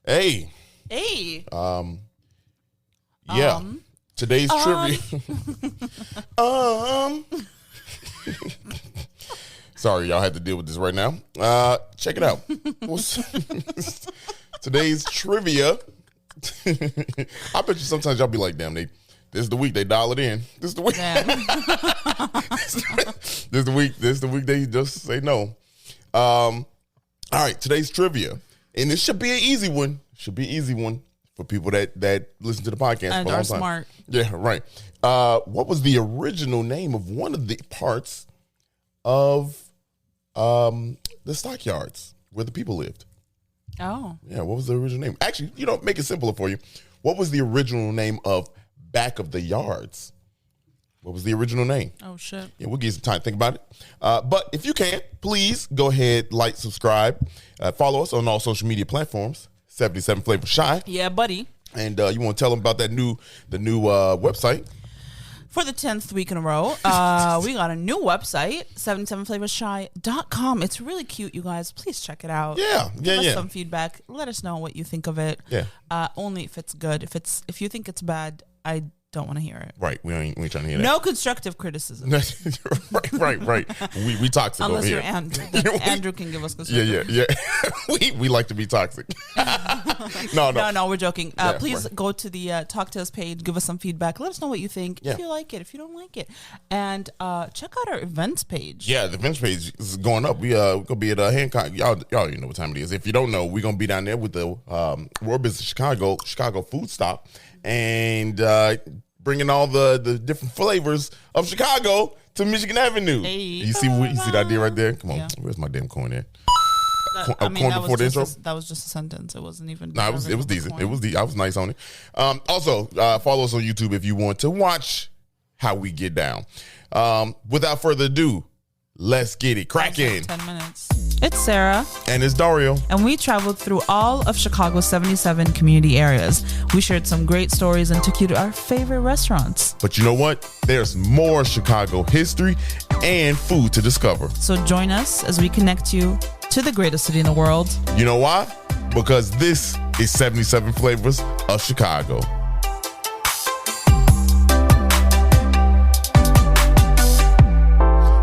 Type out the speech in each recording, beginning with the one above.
Hey. Hey. Yeah. Today's trivia. Sorry, y'all had to deal with this right now. Check it out. Today's trivia. I bet you sometimes y'all be like, damn, this is the week they dial it in. This is the week. This is the week they just say no. All right, today's trivia. And this should be an easy one. For people that listen to the podcast and for a long are time. Smart. Yeah, right. What was the original name of one of the parts of the stockyards where the people lived? Oh. Yeah, what was the original name? Actually, make it simpler for you. What was the original name of back of the yards? What was the original name? Oh, shit. Yeah, we'll give you some time to think about it. But if you can, please go ahead, like, subscribe, follow us on all social media platforms. 77 Flavor Shy. Yeah, buddy. And you want to tell them about the new website? For the 10th week in a row, we got a new website, 77flavorshy.com. It's really cute, you guys. Please check it out. Yeah. Give us some feedback. Let us know what you think of it. Yeah. Only if it's good. If you think it's bad, I don't want to hear it. Right. We ain't trying to hear that. No constructive criticism. Right. We toxic Unless over here. you're Andrew. Then Andrew can give us constructive. Yeah. we like to be toxic. No, we're joking. Please go to the Talk to Us page. Give us some feedback. Let us know what you think. Yeah. If you like it. If you don't like it. And check out our events page. Yeah, the events page is going up. We're going to be at Hancock. Y'all already know what time it is. If you don't know, we're going to be down there with the World Business Chicago Food Stop. And bringing all the different flavors of Chicago to Michigan Avenue. Hey. You see that idea right there? Come on, Where's my damn corn at? Corn before the intro? That was just a sentence. It wasn't even. No, it was decent. I was nice on it. Also, follow us on YouTube if you want to watch how we get down. Without further ado, let's get it cracking. 10 minutes. It's Sarah. And it's Dario. And we traveled through all of Chicago's 77 community areas. We shared some great stories and took you to our favorite restaurants. But you know what? There's more Chicago history and food to discover. So join us as we connect you to the greatest city in the world. You know why? Because this is 77 Flavors of Chicago.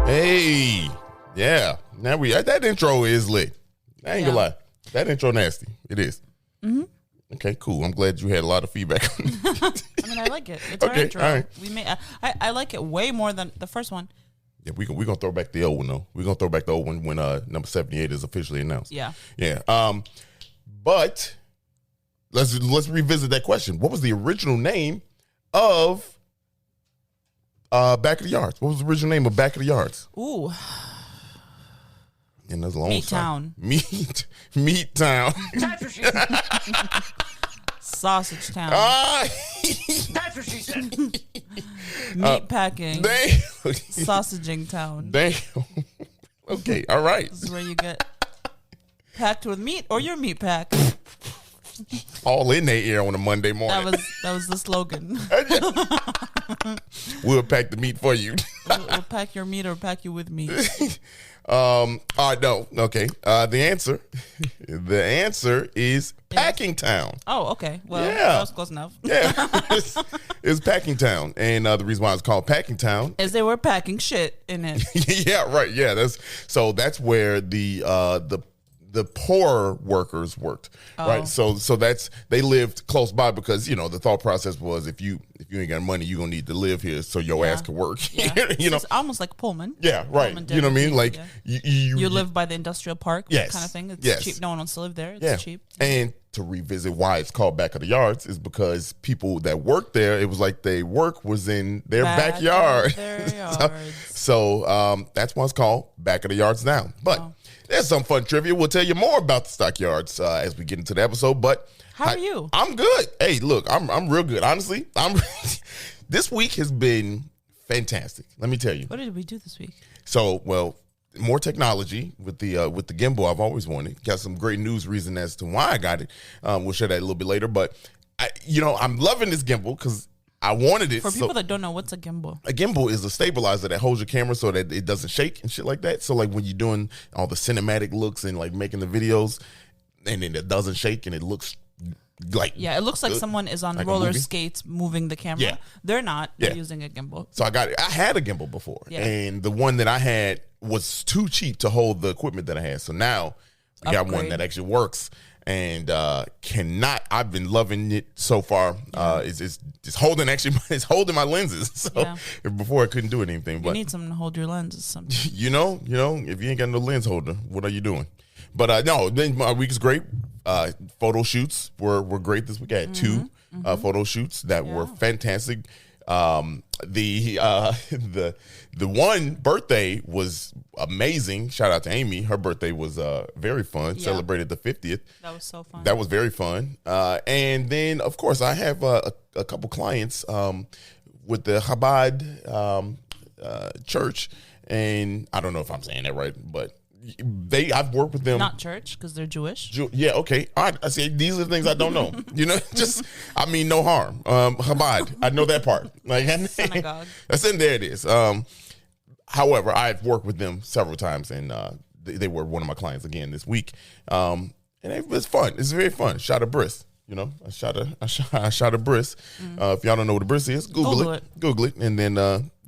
Hey, yeah. Now that intro is lit. I ain't gonna lie. That intro nasty. It is. Mm-hmm. Okay, cool. I'm glad you had a lot of feedback on it. I mean, I like it. It's our intro. All right. I like it way more than the first one. Yeah, we're gonna throw back the old one though. We're gonna throw back the old one when number 78 is officially announced. Yeah. Yeah. But let's revisit that question. What was the original name of Back of the Yards? What was the original name of Back of the Yards? Ooh. And that's a long Meat Town. Meat Town. Sausage Town. That's what she said. Meat packing. Damn. Sausaging Town. Damn. Okay, all right. This is where you get packed with meat or your meat pack. All in their ear on a Monday morning. That was the slogan. We'll pack the meat for you. We'll pack your meat or pack you with meat. All right, no. Okay. The answer is Packing Town. Oh, okay. Well, Yeah. that was close enough. Yeah. It's Packing Town. And the reason why it's called Packing Town is they were packing shit in it. Yeah, right. Yeah, that's where the poorer workers worked, right? So they lived close by because the thought process was if you ain't got money, you gonna need to live here so your ass can work. Yeah. It's almost like Pullman. Yeah, right. Pullman You know what I mean? Like you live by the industrial park, yes, kind of thing. It's cheap. No one wants to live there. It's cheap. And to revisit why it's called Back of the Yards is because people that worked there, it was like their work was in their backyard. So that's why it's called Back of the Yards now. But there's some fun trivia. We'll tell you more about the stockyards as we get into the episode. But how are you? I'm good. Hey, look, I'm real good. Honestly, this week has been fantastic. Let me tell you. What did we do this week? So, more technology with the gimbal I've always wanted. Got some great news reason as to why I got it. We'll share that a little bit later. But I'm loving this gimbal because I wanted it. For people that don't know, what's a gimbal? A gimbal is a stabilizer that holds your camera so that it doesn't shake and shit like that. So like when you're doing all the cinematic looks and like making the videos and then it doesn't shake and it looks like Yeah, it looks like someone is on like a roller movie. skates moving the camera. Yeah. They're not. They're Yeah. using a gimbal. So I had a gimbal before, Yeah. and the one that I had was too cheap to hold the equipment that I had. So now I got one Upgrade. that actually works and I've been loving it so far. It's holding it's holding my lenses. So before I couldn't do anything, You but need something to hold your lenses sometimes. you know, if you ain't got no lens holder, what are you doing? But no, then my week is great. Photo shoots were great this week. I had two photo shoots that were fantastic. The one birthday was amazing. Shout out to Amy. Her birthday was very fun. Yeah. Celebrated the 50th. That was so fun. That was very fun. And then, of course, I have a couple clients with the Chabad church, and I don't know if I'm saying that right, but I've worked with them. Not church, because they're Jewish. Yeah, okay. All right. I see. These are the things I don't know. You know, I mean, no harm. Chabad, I know that part. Like Synagogue. There it is. However, I've worked with them several times, and they were one of my clients again this week. And it was fun. It's very fun. Shot a bris. You know, I shot a bris. If y'all don't know what a bris is, Google it. Google it, and then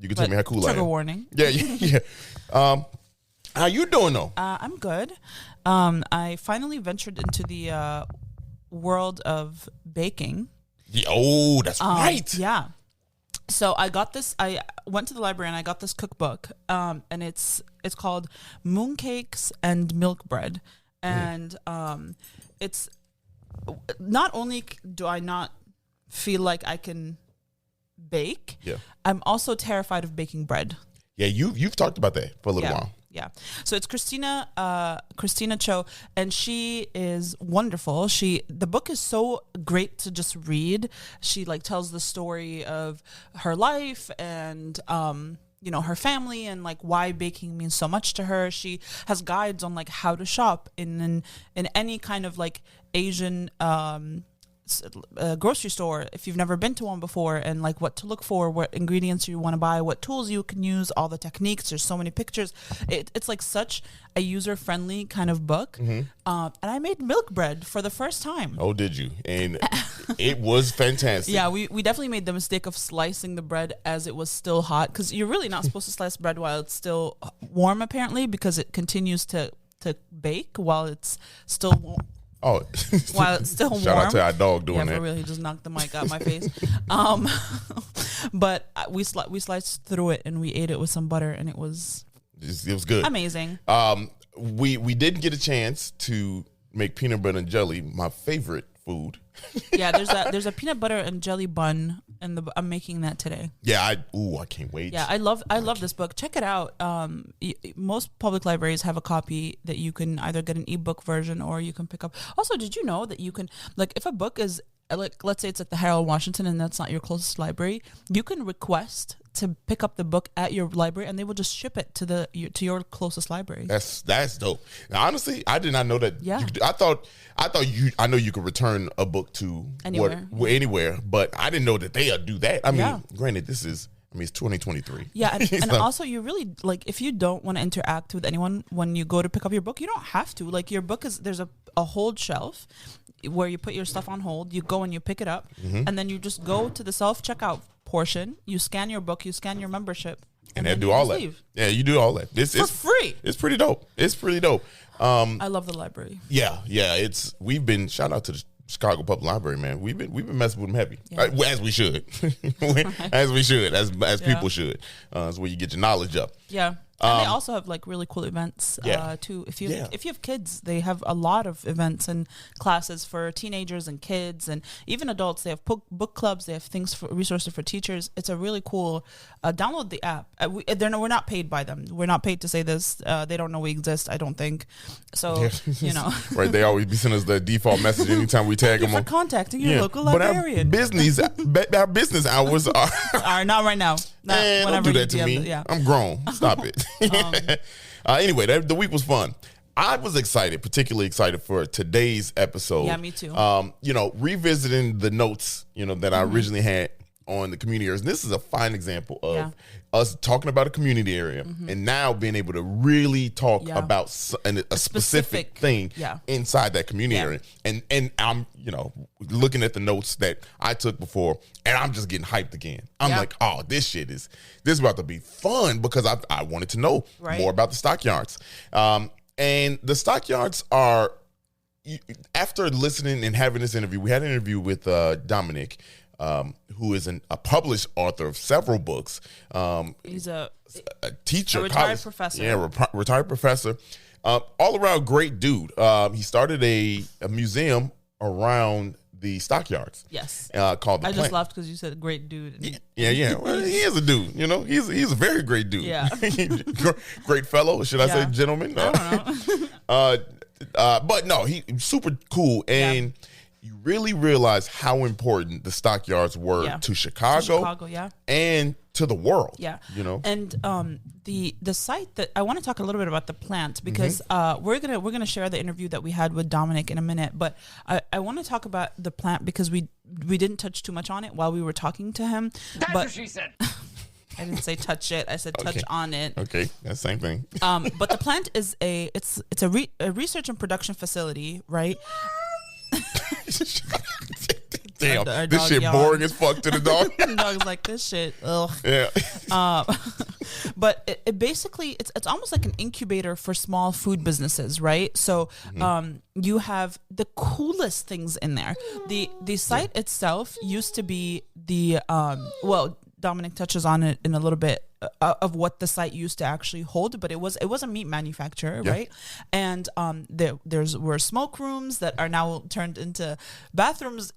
you can tell me how cool I am. Trigger warning. Yeah. How you doing though? I'm good. I finally ventured into the world of baking. Yeah, oh, that's right. Yeah. So I got this. I went to the library and I got this cookbook, and it's called Mooncakes and Milk Bread, and it's not only do I not feel like I can bake, I'm also terrified of baking bread. Yeah, you've talked about that for a little while. Yeah. So it's Christina Cho, and she is wonderful. The book is so great to just read. She tells the story of her life and her family and why baking means so much to her. She has guides on how to shop in any kind of Asian grocery store if you've never been to one before, and what to look for, what ingredients you want to buy, what tools you can use, all the techniques. There's so many pictures. It's such a user-friendly kind of book. And I made milk bread for the first time. Oh, did you? And it was fantastic. Yeah, we definitely made the mistake of slicing the bread as it was still hot, because you're really not supposed to slice bread while it's still warm, apparently, because it continues to bake while it's still warm. Oh, while it's still warm. Shout out to our dog doing that. Yeah, for real. He just knocked the mic out my face. But we sliced through it and we ate it with some butter, and it was good. Amazing. We didn't get a chance to make peanut butter and jelly, my favorite food. Yeah, there's a peanut butter and jelly bun, and I'm making that today. Yeah, I can't wait. Yeah, I love this book. Check it out. Most public libraries have a copy that you can either get an ebook version or you can pick up. Also, did you know that you can, if a book is let's say it's at the Harold Washington and that's not your closest library, you can request to pick up the book at your library and they will just ship it to your closest library. That's dope. Now, honestly, I did not know that. Yeah. I know you could return a book to anywhere, but I didn't know that they do that. I mean, granted, it's 2023. Yeah, and also you really, if you don't want to interact with anyone when you go to pick up your book, you don't have to. Your book there's a hold shelf where you put your stuff on hold. You go and you pick it up, and then you just go to the self-checkout portion. You scan your book, you scan your membership, and they do all that. Leave. Yeah, you do all that. For free. It's pretty dope. I love the library. Yeah. We've been, shout out to the Chicago Public Library, man. We've been messing with them heavy, as we should, as people should. That's where you get your knowledge up. Yeah. And they also have really cool events too. If you have kids, they have a lot of events and classes for teenagers and kids and even adults. They have book clubs. They have resources for teachers. It's a really cool. Download the app. We're not paid by them. We're not paid to say this. They don't know we exist, I don't think. So right. They always be sending us the default message anytime we tag them for on contacting your local librarian. But our business hours are not right now. Don't do that to me. I'm grown. Stop it. Anyway, the week was fun. I was particularly excited for today's episode. Yeah, me too. Revisiting the notes, that I originally had on the community areas. And this is a fine example of us talking about a community area and now being able to really talk about a specific thing inside that community area. And I'm, looking at the notes that I took before, and I'm just getting hyped again. I'm like, oh, this is about to be fun, because I wanted to know more about the stockyards. And the stockyards are, after listening and having this interview, we had an interview with Dominic, who is a published author of several books. He's a teacher, a retired professor. Yeah, retired professor. All around great dude. He started a museum around the stockyards. Yes. Called the I Plant. just laughed because you said great dude. Yeah. Well, he is a dude. He's a very great dude. Yeah. Great fellow. Should I say gentleman? I don't know. But no, he's super cool, and you really realize how important the stockyards were to Chicago, and to the world. Yeah, and the site that I want to talk a little bit about the plant, because we're gonna share the interview that we had with Dominic in a minute, but I want to talk about the plant because we didn't touch too much on it while we were talking to him. That's but what she said. I didn't say touch it. I said touch on it. Okay, that's the same thing. But the plant is a research and production facility, right? Damn, Our this dog shit yawned. boring as fuck to the dog. The dog's like, this shit. Ugh. Yeah. But it basically it's almost like an incubator for small food businesses, right? So you have the coolest things in there. The site itself used to be the Dominic touches on it in a little bit of what the site used to actually hold, but it was a meat manufacturer, right? And there were smoke rooms that are now turned into bathrooms.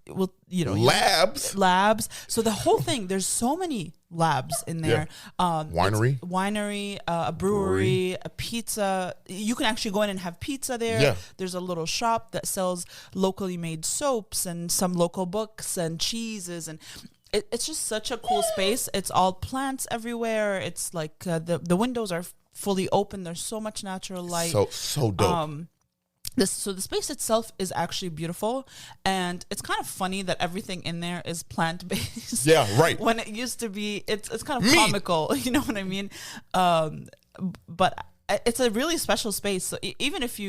Labs. So the whole thing, there's so many labs in there. Winery, a brewery, a pizza. You can actually go in and have pizza there. Yeah. There's a little shop that sells locally made soaps and some local books and cheeses, and it's just such a cool space. It's all plants everywhere. It's like the windows are fully open. There's so much natural light. So dope. So the space itself is actually beautiful, and it's kind of funny that everything in there is plant based. Yeah, right. When it used to be, it's kind of comical. You know what I mean? But it's a really special space. So even if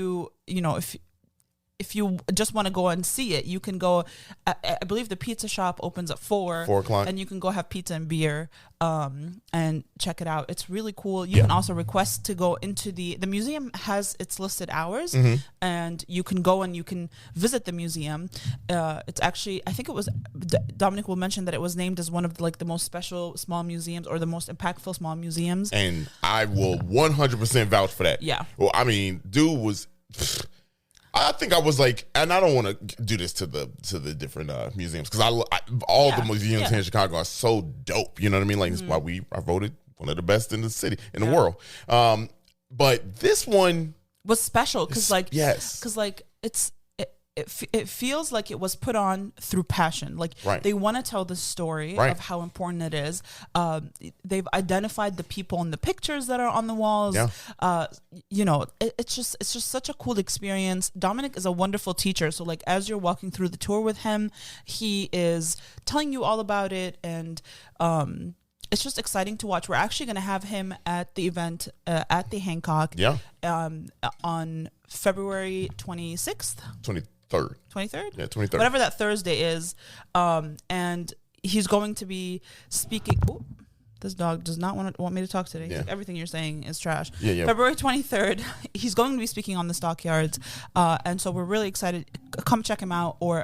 if you just want to go and see it, you can go. I believe the pizza shop opens at 4 o'clock, and you can go have pizza and beer and check it out. It's really cool. You can also request to go into the museum has its listed hours, and you can go and you can visit the museum. It's actually, I think it was Dominic will mention that it was named as one of the most special small museums, or the most impactful small museums. And I will 100% vouch for that. Yeah. Well, I mean, dude was. I think I was like, and I don't want to do this to the different museums, because all the museums here in Chicago are so dope. You know what I mean? Like, it's why I voted one of the best in the city, in the world. But this one was special because it feels like it was put on through passion. Like they want to tell the story of how important it is. They've identified the people in the pictures that are on the walls. It's just such a cool experience. Dominic is a wonderful teacher. So like, as you're walking through the tour with him, he is telling you all about it, and it's just exciting to watch. We're actually going to have him at the event at the Hancock on February 26th. 23rd. Yeah, 23rd. Whatever that Thursday is. And he's going to be speaking. Ooh, this dog does not want me to talk today. He's like, everything you're saying is trash. February 23rd, he's going to be speaking on the Stockyards. And so we're really excited. Come check him out, or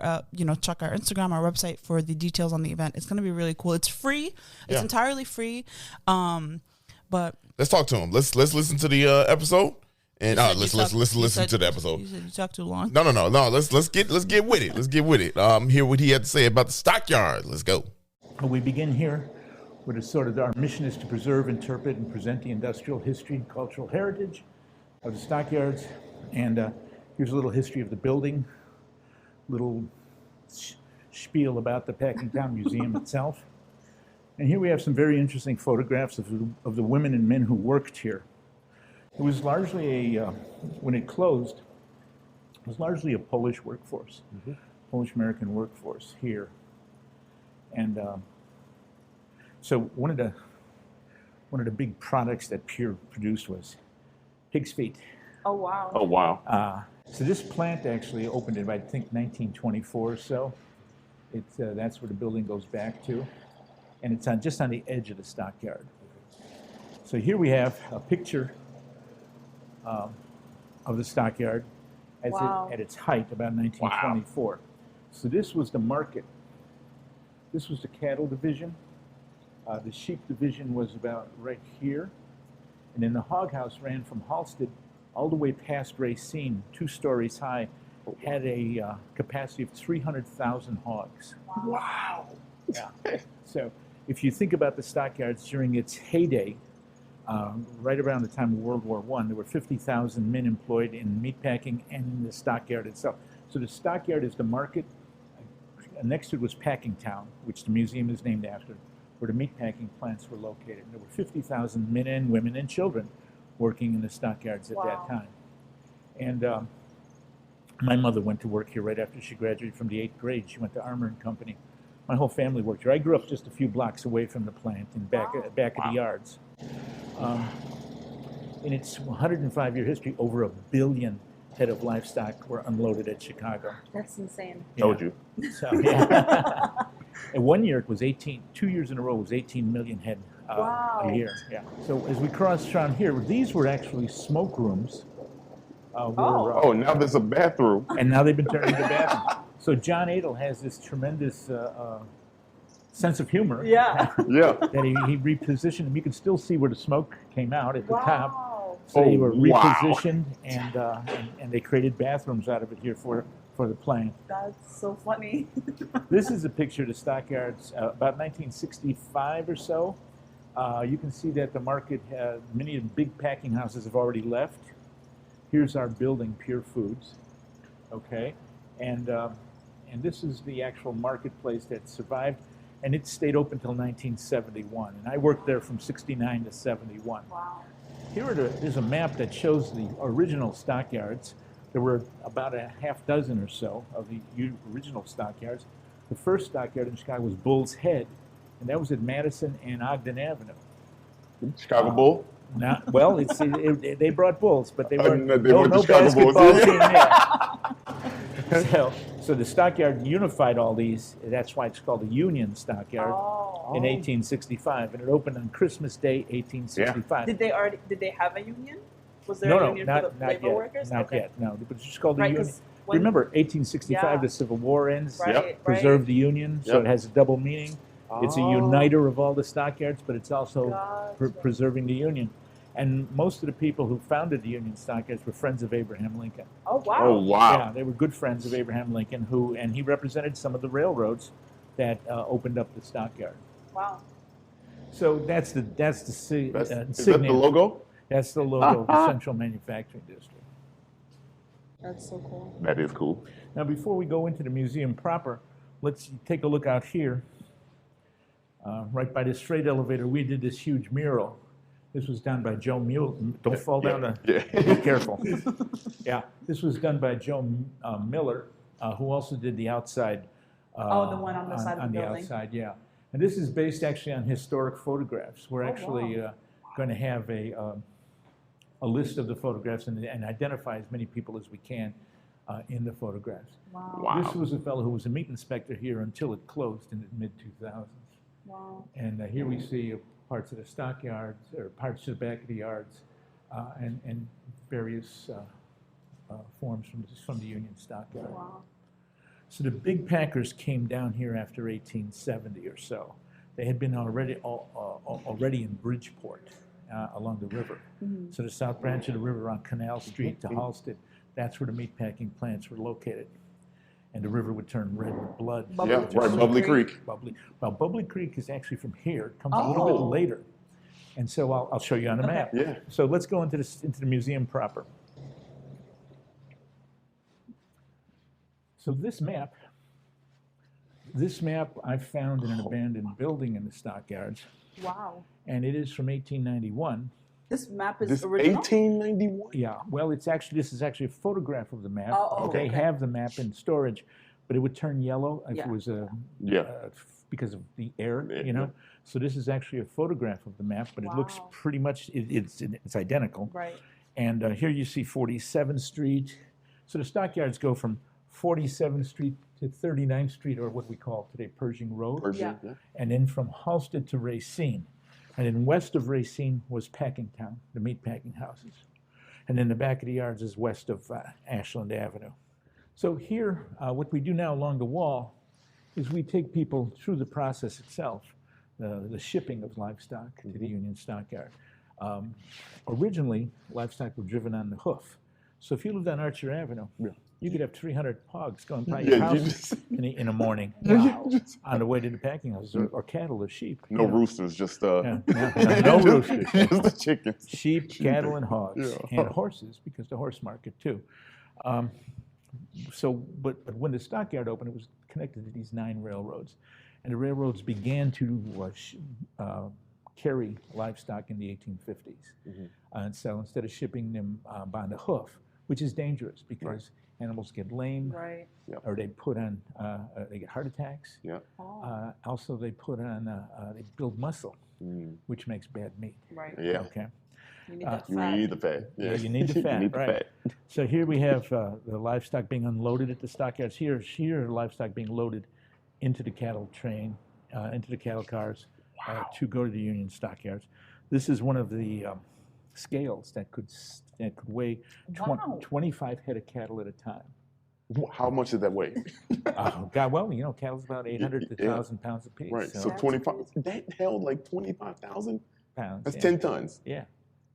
check our Instagram, our website for the details on the event. It's going to be really cool. It's free. It's entirely free. But let's talk to him. Let's listen to the episode. And let's listen to the episode. You said you talked too long. No. Let's get with it. Let's get with it. Hear what he had to say about the stockyard. Let's go. We begin here with our mission is to preserve, interpret, and present the industrial history and cultural heritage of the stockyards. And here's a little history of the building, little spiel about the Packingtown Museum itself. And here we have some very interesting photographs of the women and men who worked here. It was largely when it closed, it was largely a Polish workforce, Polish-American workforce here. And So one of the big products that Pierre produced was pig's feet. Oh wow. Oh, wow. So this plant actually opened in, I think, 1924 or so. It's that's where the building goes back to, and it's just on the edge of the stockyard. So here we have a picture of the stockyard at its height, about 1924. Wow. So this was the market. This was the cattle division. The sheep division was about right here, and then the hog house ran from Halsted all the way past Racine, 2 stories high, had a capacity of 300,000 hogs. Wow. Yeah. So if you think about the stockyards during its heyday, right around the time of World War I, there were 50,000 men employed in meatpacking and in the stockyard itself. So the stockyard is the market. Next to it was Packing Town, which the museum is named after, where the meatpacking plants were located. And there were 50,000 men and women and children working in the stockyards at that time. And my mother went to work here right after she graduated from the 8th grade. She went to Armour and Company. My whole family worked here. I grew up just a few blocks away from the plant in back of the yards. In its 105-year history, over 1 billion head of livestock were unloaded at Chicago. That's insane. Yeah. Told you. So, yeah. And 1 year it was 18. 2 years in a row was 18 million head a year. Yeah. So as we cross around here, these were actually smoke rooms. Now there's a bathroom. And now they've been turned into bathrooms. So John Adel has this tremendous sense of humor. Yeah. Yeah. That he repositioned them. You can still see where the smoke came out at the top. So Oh, they were wow. repositioned and they created bathrooms out of it here for the plant. That's so funny. This is a picture of the stockyards about 1965 or so. You can see that the market, many of the big packing houses have already left. Here's our building, Pure Foods. Okay, and this is the actual marketplace that survived, and it stayed open until 1971. And I worked there from 69 to 71. Wow. There's a map that shows the original stockyards. There were about a half dozen or so of the original stockyards. The first stockyard in Chicago was Bull's Head, and that was at Madison and Ogden Avenue. Chicago Bull? Well, they brought bulls, but they weren't no no Chicago Bulls. basketball team yet. So the stockyard unified all these. That's why it's called the Union Stockyard in 1865, and it opened on Christmas Day, 1865. Did they have a union? Was there No, a union for the labor yet. workers? Not Okay. yet. No, but it's just called the Right, Union. 'cause when- Remember, 1865, the Civil War ends. Right, Preserved the Union, so Yep. it has a double meaning. It's a uniter of all the stockyards, but it's also Gotcha. preserving the Union. And most of the people who founded the Union Stockyards were friends of Abraham Lincoln. Oh wow. Oh, wow. Yeah, they were good friends of Abraham Lincoln, and he represented some of the railroads that opened up the stockyard. Wow. So that's the Is that the signature. logo? That's the logo of the Central Manufacturing District. That's so cool. That is cool. Now, before we go into the museum proper, let's take a look out here. Right by this freight elevator, we did this huge mural. This was done by Joe Mule. Don't fall down. Be careful. Yeah, this was done by Joe Miller, who also did the outside. The one on the side of the building. Outside, yeah. And this is based actually on historic photographs. We're actually going to have a list of the photographs and identify as many people as we can in the photographs. Wow. This was a fellow who was a meat inspector here until it closed in the mid-2000s. Wow. And here we see parts of the stockyards, or parts of the back of the yards, and various forms from the Union Stockyard. Wow. So the big packers came down here after 1870 or so. They had been already in Bridgeport along the river. Mm-hmm. So the south branch of the river on Canal Street to Halsted, that's where the meatpacking plants were located. And the river would turn red with blood. Yeah, right, Bubbly Creek. Bubbly Creek is actually from here. It comes a little bit later. And so I'll show you on the map. Yeah. So let's go into the museum proper. So this map I found in an abandoned building in the stockyards, Wow. and it is from 1891. This map is This original? 1891? Yeah, well, this is actually a photograph of the map. Oh, They okay. have the map in storage, but it would turn yellow if Yeah. it was Yeah. because of the air, Yeah, you know. yeah. So this is actually a photograph of the map, but it looks Wow. pretty much it's identical. Right. And here you see 47th Street. So the stockyards go from 47th Street to 39th Street, or what we call today Pershing Road, Persian, Yeah. yeah. and then from Halsted to Racine. And then west of Racine was Packingtown, the meat packing houses. And then the back of the yards is west of Ashland Avenue. So here, what we do now along the wall is we take people through the process itself, the shipping of livestock to the Union Stockyard. Originally, livestock were driven on the hoof. So if you lived on Archer Avenue, you could have 300 hogs going by your Yeah, you house just- in a morning on the way to the packing houses, or cattle or sheep. No roosters, just No roosters. just the chickens. Sheep, cattle, and hogs, Yeah. and horses, because the horse market too. But when the stockyard opened, it was connected to these 9 railroads, and the railroads began to carry livestock in the 1850s. And so instead of shipping them by the hoof, which is dangerous because animals get lame, Right. or they put on, they get heart attacks. Yeah. Oh. Also, they put on, they build muscle, which makes bad meat. Right. Yeah. Okay. You need that You fat. need the fat. Yeah, you need the fat, you need right. the fat. So here we have the livestock being unloaded at the stockyards. Here, livestock being loaded into the cattle train, into the cattle cars to go to the Union Stockyards. This is one of the scales that could weigh Wow. 25 head of cattle at a time. How much did that weigh? Oh, God, well, you know, cattle's about 800 to Yeah. 1,000 pounds apiece. Right. So That's 25. crazy. That held like 25,000. pounds. That's yeah. 10 tons. Yeah,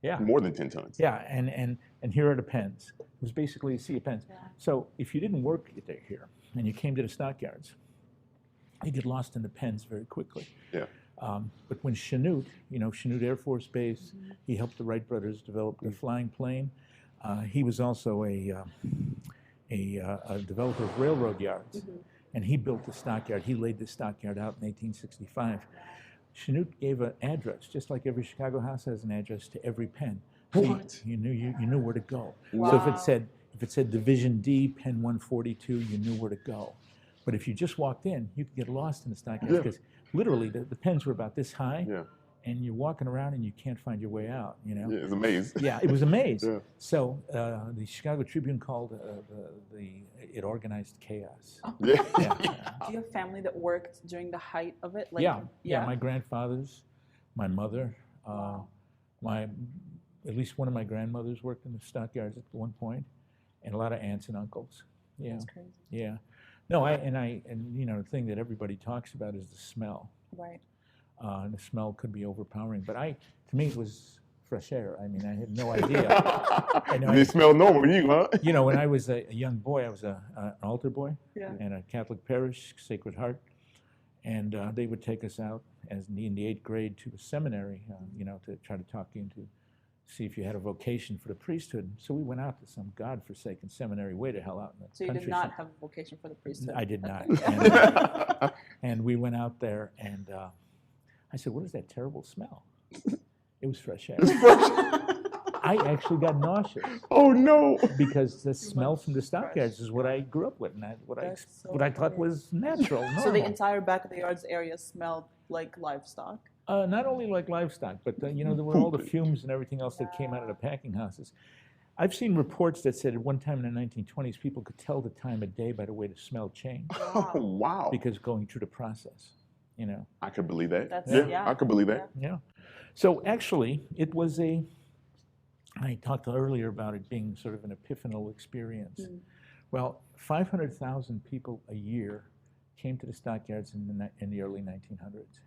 yeah. More than 10 tons. Yeah, and here are the pens. It was basically a sea of pens. Yeah. So if you didn't work here and you came to the stockyards, you get lost in the pens very quickly. Yeah. But when Chanute, Chanute Air Force Base, he helped the Wright brothers develop the flying plane. He was also a developer of railroad yards, and he built the stockyard. He laid the stockyard out in 1865. Chanute gave an address, just like every Chicago house has an address, to every pen. So What? you knew where to go. Wow. So if it said Division D, Pen 142, you knew where to go. But if you just walked in, you could get lost in the stockyards Yeah. because literally the pens were about this high, Yeah. and you're walking around and you can't find your way out. Yeah. It's amazing. Yeah, it was a maze. Yeah. So the Chicago Tribune called it organized chaos. Yeah. Yeah, Do you have family that worked during the height of it? Like, yeah. My grandfathers, my mother, at least one of my grandmothers worked in the stockyards at one point, and a lot of aunts and uncles. Yeah, That's crazy. yeah. No, the thing that everybody talks about is the smell. Right. And the smell could be overpowering, but to me, it was fresh air. I mean, I had no idea. They smell normal to you, huh? When I was a young boy, I was an altar boy Yeah. in a Catholic parish, Sacred Heart, and they would take us out in the 8th grade to a seminary, to try to talk you into see if you had a vocation for the priesthood. So we went out to some godforsaken seminary way to hell out in the So you country. did not have a vocation for the priesthood? I did not. And we went out there, and I said, "What is that terrible smell?" It was fresh air. I actually got nauseous Oh, no. because the smell from the stockyards is what I grew up with, and what That's so I thought funny. was natural. So the normal. entire back of the yards area smelled like livestock. Not only like livestock, but there were all the fumes and everything else that came out of the packing houses. I've seen reports that said at one time in the 1920s, people could tell the time of day by the way the smell changed Oh, wow. because going through the process, I could believe that. That's- I could believe that. Yeah. So actually, it was I talked earlier about it being sort of an epiphanal experience. Well, 500,000 people a year came to the stockyards in the early 1900s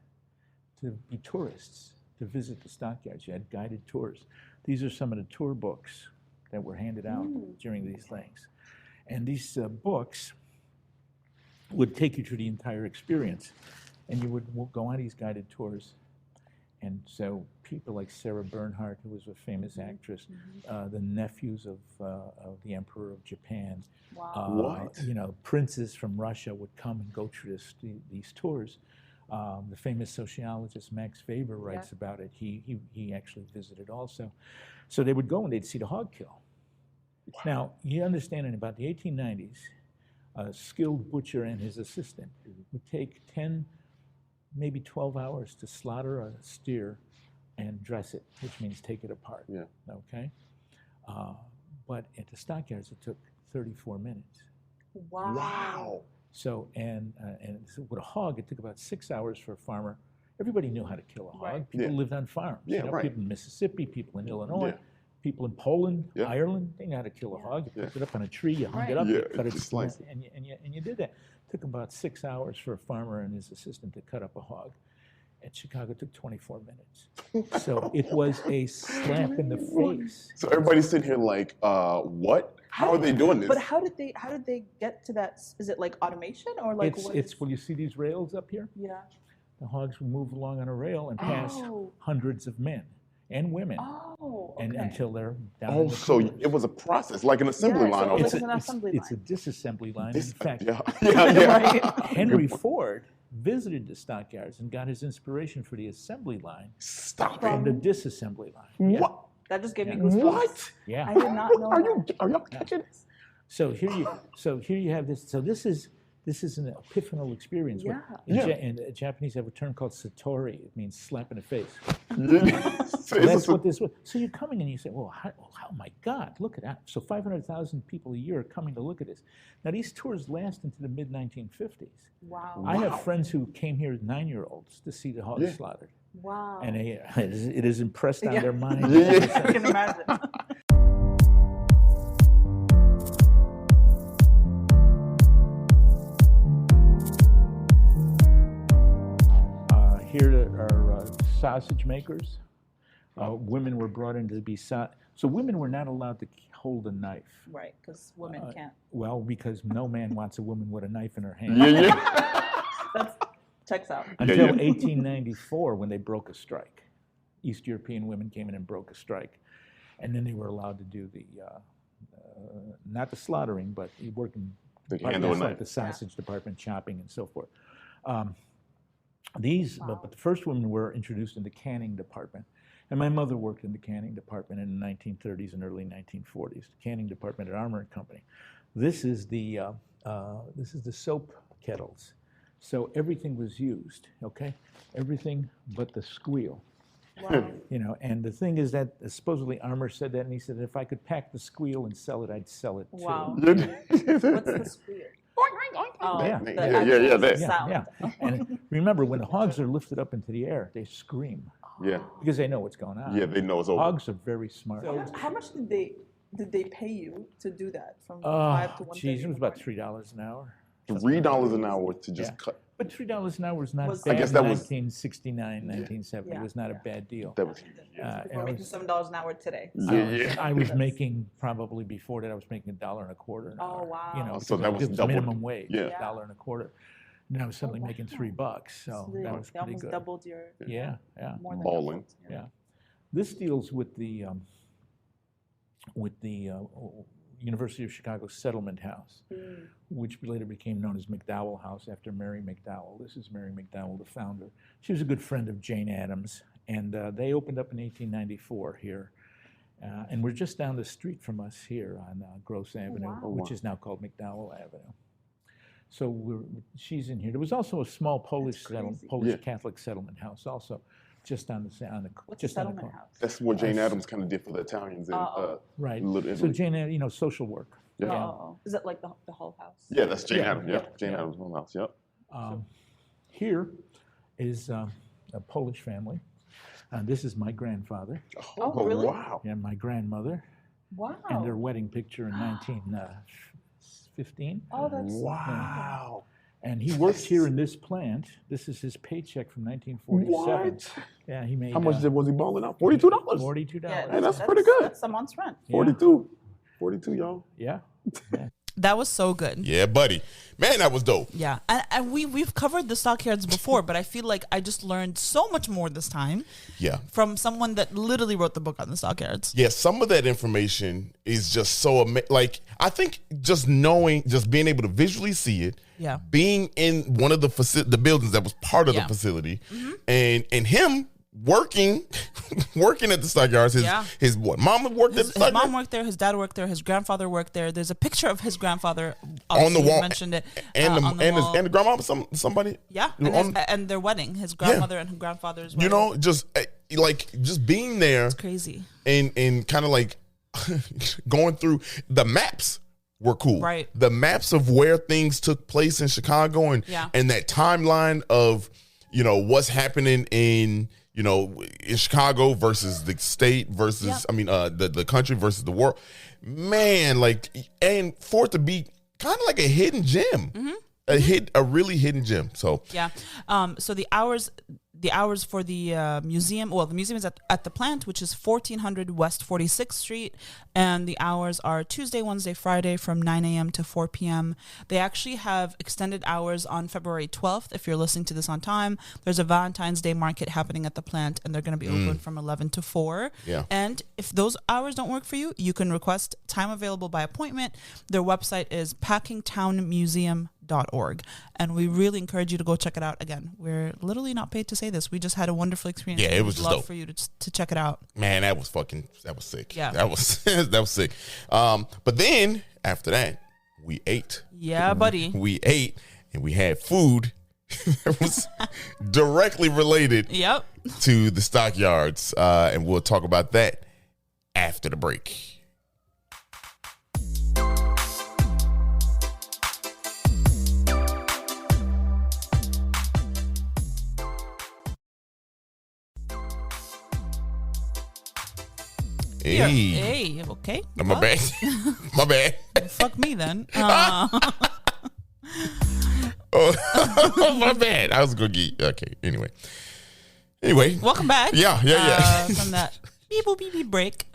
to be tourists, to visit the stockyards. You had guided tours. These are some of the tour books that were handed out during these things. And these books would take you through the entire experience. And you would go on these guided tours. And so people like Sarah Bernhardt, who was a famous actress, the nephews of the Emperor of Japan, Wow. What? princes from Russia would come and go through these tours. The famous sociologist Max Weber writes about it. He actually visited also. So they would go and they'd see the hog kill. Now, you understand in about the 1890s, a skilled butcher and his assistant would take 10, maybe 12 hours to slaughter a steer and dress it, which means take it apart. Yeah. Okay? But at the stockyards, it took 34 minutes. Wow. Wow. So, and so with a hog, it took about 6 hours for a farmer. Everybody knew how to kill a hog. Right. People Yeah. lived on farms. Yeah, right. People in Mississippi, people in Illinois, Yeah. people in Poland, Yeah. Ireland. They knew how to kill a hog. You picked it up on a tree, you hung it up, Yeah, you cut it, you slice it. and you did that. It took about 6 hours for a farmer and his assistant to cut up a hog. At Chicago, it took 24 minutes. So it was a slap in the face. So everybody's sitting here like, what? How are they doing this? But how did they get to that? Is it like automation or like what is- Well, you see these rails up here? Yeah. The hogs would move along on a rail and pass Oh. hundreds of men and women, Oh. and okay. until they're down. Oh, in the so coolers. it was a process, like an assembly Yeah, line. so almost. it's an assembly it's a line. disassembly line. This- In fact, yeah. Henry Ford visited the stockyards and got his inspiration for the assembly line Stop from it. the disassembly line. Yeah. What? That just gave me Yeah. goosebumps. What? Yeah. I did not know Are that. y'all catching this? So here you have this. So this is an epiphanal experience. Yeah. And Japanese have a term called satori. It means slap in the face. Yeah. So That's it's a- what this was. So you're coming and you say, well, oh my God, look at that. So 500,000 people a year are coming to look at this. Now these tours last into the mid-1950s. Wow. I have friends who came here as 9-year-olds to see the hogs Yeah. slaughtered. Wow. And it is impressed on Yeah. their mind. I can imagine. Here are sausage makers. Women were brought in to be so women were not allowed to hold a knife. Right, because women can't. Well, because no man wants a woman with a knife in her hand. That's checks out. Until 1894, when they broke a strike. East European women came in and broke a strike. And then they were allowed to do the, not the slaughtering, but working They can handle a like knife. the sausage department, chopping, and so forth. But the first women were introduced in the canning department. And my mother worked in the canning department in the 1930s and early 1940s, the canning department at Armour and Company. This is the soap kettles. So everything was used, okay? Everything but the squeal. Wow. You know, and the thing is that supposedly Armour said that, and he said, if I could pack the squeal and sell it, I'd sell it too. Wow. What's the squeal? Oh, Yeah. the Yeah, actual that. sound. Yeah. And remember, when the hogs are lifted up into the air, they scream Yeah. because they know what's going on. Yeah, they know it's over. Hogs are very smart. How much did they pay you to do that from 5 to 1:30? Geez, it was about $3 an hour. $3 an hour to just Yeah. cut. But $3 an hour is not Was- bad. I guess in that was- 1969, 1970. Yeah. It was not a bad deal. That was We're making $7 an hour today. I was making probably before that. I was making $1.25 an hour. Oh, wow. You know, So because that was it was double. minimum wage. Yeah. Yeah. $1.25. And I was suddenly making $3, so So that was they pretty almost good. doubled your Yeah. more than Balling. doubled, Yeah. This deals with the University of Chicago Settlement House, which later became known as McDowell House after Mary McDowell. This is Mary McDowell, the founder. She was a good friend of Jane Addams, and they opened up in 1894 here. And we're just down the street from us here on Gross Avenue, wow. which is now called McDowell Avenue. So she's in here. There was also a small Polish crazy. Yeah. Catholic settlement house also, just on the What's a just on the settlement corner. house? That's what Jane Addams kind of did for the Italians in Right. Little So Italy. Jane, social work. Yeah. Oh, is that like the whole house? Yeah, that's Jane Yeah, Addams. yeah, Yep. Jane yeah. Addams' home house. Yep. Here is a Polish family. This is my grandfather Oh, really? Wow. and my grandmother, Wow. and their wedding picture in 1915. Oh, that's Wow. And he worked here in this plant. This is his paycheck from 1947. What? Yeah, he made How much was he balling out? $42. $42. Yeah, Hey, that's pretty good. That's a month's rent. 42. 42, y'all. Yeah. That was so good. Yeah, buddy. Man, that was dope. Yeah, and we've covered the stockyards before, but I feel like I just learned so much more this time Yeah. from someone that literally wrote the book on the stockyards. Yeah, some of that information is just so like I think just being able to visually see it, Yeah. being in one of the buildings that was part of Yeah. the facility, and him working at the Stockyards. His what? Mom worked at the Stockyards? His mom worked there. His dad worked there. His grandfather worked there. There's a picture of his grandfather on the wall. You mentioned it. And on the wall. the grandma, somebody. Yeah, and their wedding. His grandmother and her grandfather's wedding. You know, just being there. It's crazy. And kind of like going through the maps. Were cool. Right. The maps of where things took place in Chicago and that timeline of, what's happening in Chicago versus the state versus, the country versus the world. Man, and for it to be kind of like a hidden gem, a really hidden gem. So, yeah. So the hours for the museum, well, the museum is at the plant, which is 1400 West 46th Street, and the hours are Tuesday, Wednesday, Friday from 9 a.m. to 4 p.m. They actually have extended hours on February 12th. If you're listening to this on time, there's a Valentine's Day market happening at the plant, and they're going to be open from 11 to 4. Yeah. And if those hours don't work for you, you can request time available by appointment. Their website is packingtownmuseum.org, and we really encourage you to go check it out. Again, we're literally not paid to say this. We just had a wonderful experience. Yeah, it was just love dope for you to check it out. Man, that was sick. Yeah, that was sick. But then after that, we ate. Yeah, buddy. We ate and we had food that was directly related. Yep. To the Stockyards, and we'll talk about that after the break. Hey, okay. My bad. My bad. Fuck me then. Oh, my bad. I was gonna get okay. Anyway, welcome back. Yeah. From that beep break.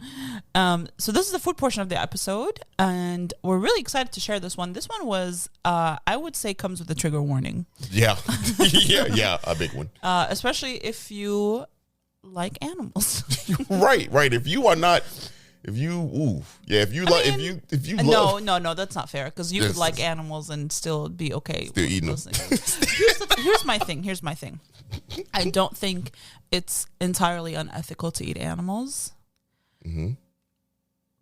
So this is the food portion of the episode, and we're really excited to share this one. This one was, I would say, comes with a trigger warning. Yeah, yeah, a big one. Especially if you like animals. Right. If you love. No, that's not fair, because you could like animals and still be okay. Still eating them. Here's my thing. I don't think it's entirely unethical to eat animals. Mm-hmm.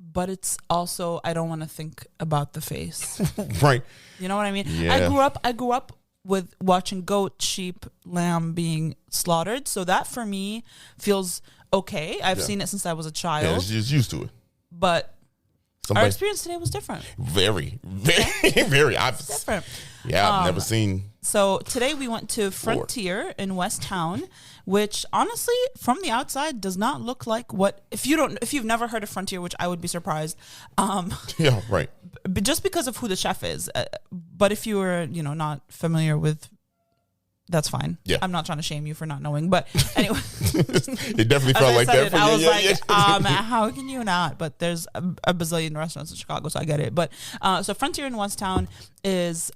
But it's also, I don't want to think about the face. Right. You know what I mean? Yeah. I grew up with watching goat, sheep, lamb being slaughtered. So that for me feels okay. I've seen it since I was a child. Yeah, just used to it. But our experience today was different. Very. Different. Yeah, I've never seen. So today we went to Frontier in West Town, which honestly, from the outside, does not look like what. If you've never heard of Frontier, which I would be surprised. Yeah, right. But just because of who the chef is. But if you were, not familiar with, that's fine. Yeah. I'm not trying to shame you for not knowing, but anyway. It definitely felt like that for you. I was how can you not? But there's a bazillion restaurants in Chicago, so I get it. But so Frontier in West Town is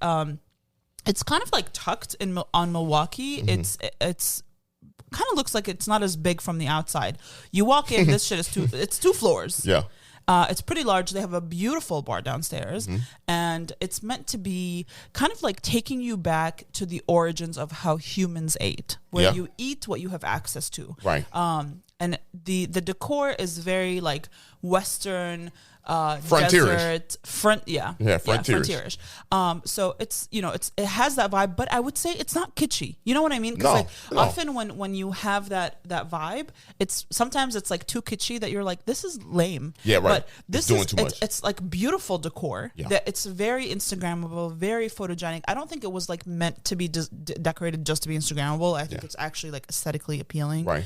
it's kind of like tucked on Milwaukee. Mm-hmm. It's kind of looks like it's not as big from the outside. You walk in, this shit is it's 2 floors. Yeah. It's pretty large. They have a beautiful bar downstairs, and it's meant to be kind of like taking you back to the origins of how humans ate, where you eat what you have access to. Right. And the decor is very like Western, frontierish. Frontierish. So it's it has that vibe, but I would say it's not kitschy. You know what I mean? Because often when you have that vibe, sometimes it's like too kitschy that you're like, this is lame. Yeah, right. But this it's doing too much. It's like beautiful decor. Yeah. That it's very Instagrammable, very photogenic. I don't think it was like meant to be decorated just to be Instagrammable. I think it's actually like aesthetically appealing. Right.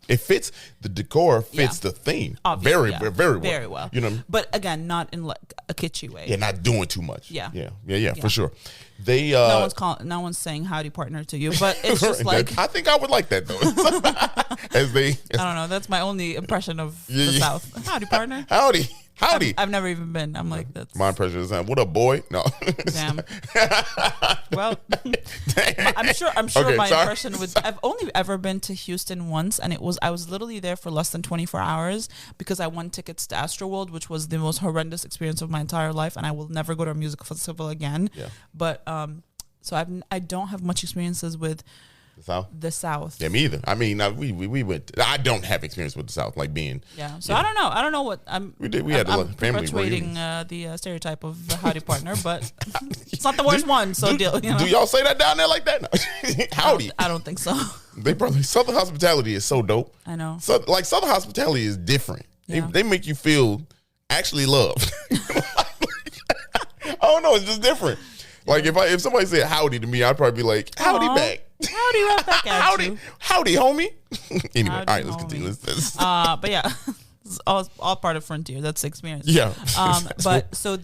It fits the decor, fits the theme. Obviously, very well. Very well. You know what I mean? But again, not in like a kitschy way. Yeah, not doing too much. Yeah, for sure. They no one's saying howdy partner to you, but it's just like I think I would like that though. I don't know. That's my only impression of the South. Howdy partner. Howdy. I've never even been. I'm like, that's my impression is what up, boy? No. Damn. Well, I'm sure okay, my impression was. I've only ever been to Houston once, and I was literally there for less than 24 hours because I won tickets to Astroworld, which was the most horrendous experience of my entire life, and I will never go to a music festival again. Yeah. But so I don't have much experiences with The South? The South. Yeah, me either. I mean, we went. I don't have experience with the South, like being. Yeah. So I don't know. I don't know what I'm. We had I'm a family perpetuating reunion. the stereotype of the howdy partner, but it's not the worst one. So deal. You know? Do y'all say that down there like that? No. Howdy. I don't think so. They probably Southern hospitality is so dope. I know. So like Southern hospitality is different. Yeah. They make you feel actually loved. I don't know. It's just different. Like if somebody said howdy to me, I'd probably be like, howdy Aw. back. Howdy right back at you. Howdy, homie. Anyway, Howdy, all right, let's homie. continue. Let's- But yeah, it's all part of Frontier. That's the experience. yeah. But so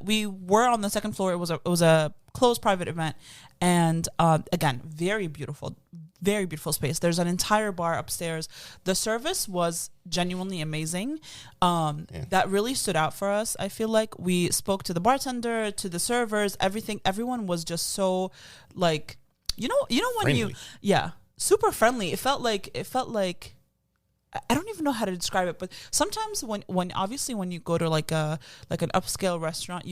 we were on the second floor. It was a closed private event, and again, very beautiful space. There's an entire bar upstairs. The service was genuinely amazing. That really stood out for us. I feel like we spoke to the bartender, to the servers, everyone was just so like, you know when Friendly. super friendly. It felt like I don't even know how to describe it, but sometimes when obviously when you go to like an upscale restaurant,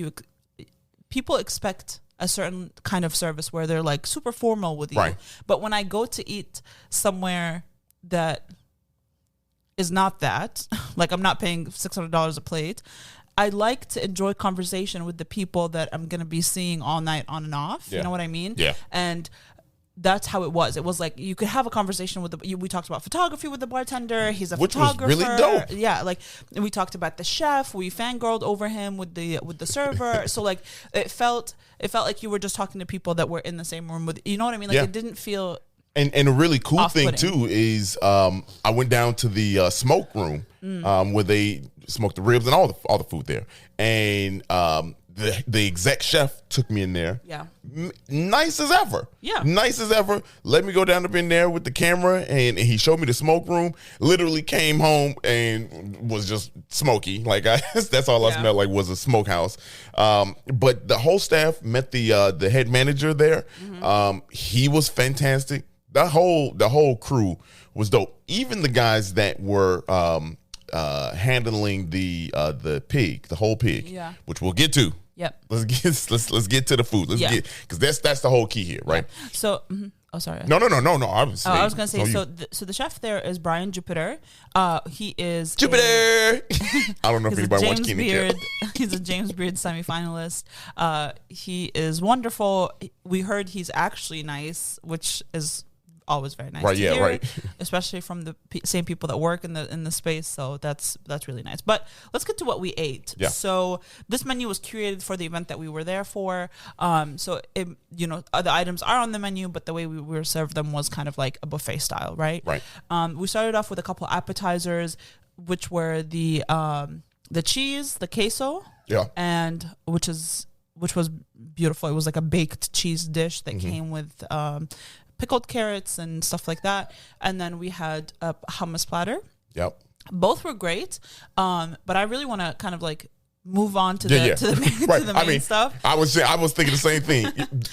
people expect a certain kind of service where they're like super formal with you. Right. But when I go to eat somewhere that is not that, like I'm not paying $600 a plate, I like to enjoy conversation with the people that I'm going to be seeing all night on and off. Yeah. You know what I mean? Yeah. And that's how it was. It was like you could have a conversation with we talked about photography with the bartender. He's a Which was photographer. really dope. Yeah, like we talked about the chef. We fangirled over him with the server. So like it felt like you were just talking to people that were in the same room with. You know what I mean? Like Yeah. it didn't feel. And a really cool thing Off-putting. too is I went down to the smoke room where they smoked the ribs and all the food there, and the exec chef took me in there. Yeah. Nice as ever. Yeah. Nice as ever. Let me go down up in there with the camera, and he showed me the smoke room. Literally came home and was just smoky. Like that's all I Yeah. smelled like was a smokehouse. But the whole staff met the head manager there. He was fantastic. The whole crew was dope. Even the guys that were handling the pig, the whole pig, Yeah. which we'll get to. Yep. Let's get to the food. Let's Yeah. get because that's the whole key here, right? So. Oh, sorry. No. I was. I was gonna say you. so the chef there is Brian Jupiter. He is Jupiter. I don't know if He's a anybody watched James Keenan Beard. Kel. He's a James Beard semifinalist. He is wonderful. We heard he's actually nice, which is always very nice. Right, to yeah, hear, right. Especially from the same people that work in the space. So that's really nice. But let's get to what we ate. Yeah. So this menu was curated for the event that we were there for. So the items are on the menu, but the way we were served them was kind of like a buffet style, right? Right. We started off with a couple appetizers, which were the cheese, the queso, Yeah. and which was beautiful. It was like a baked cheese dish that Mm-hmm. came with pickled carrots and stuff like that. And then we had a hummus platter. Yep. Both were great, but I really want to kind of like move on to Yeah. the main, Right. to the main stuff. I was thinking the same thing.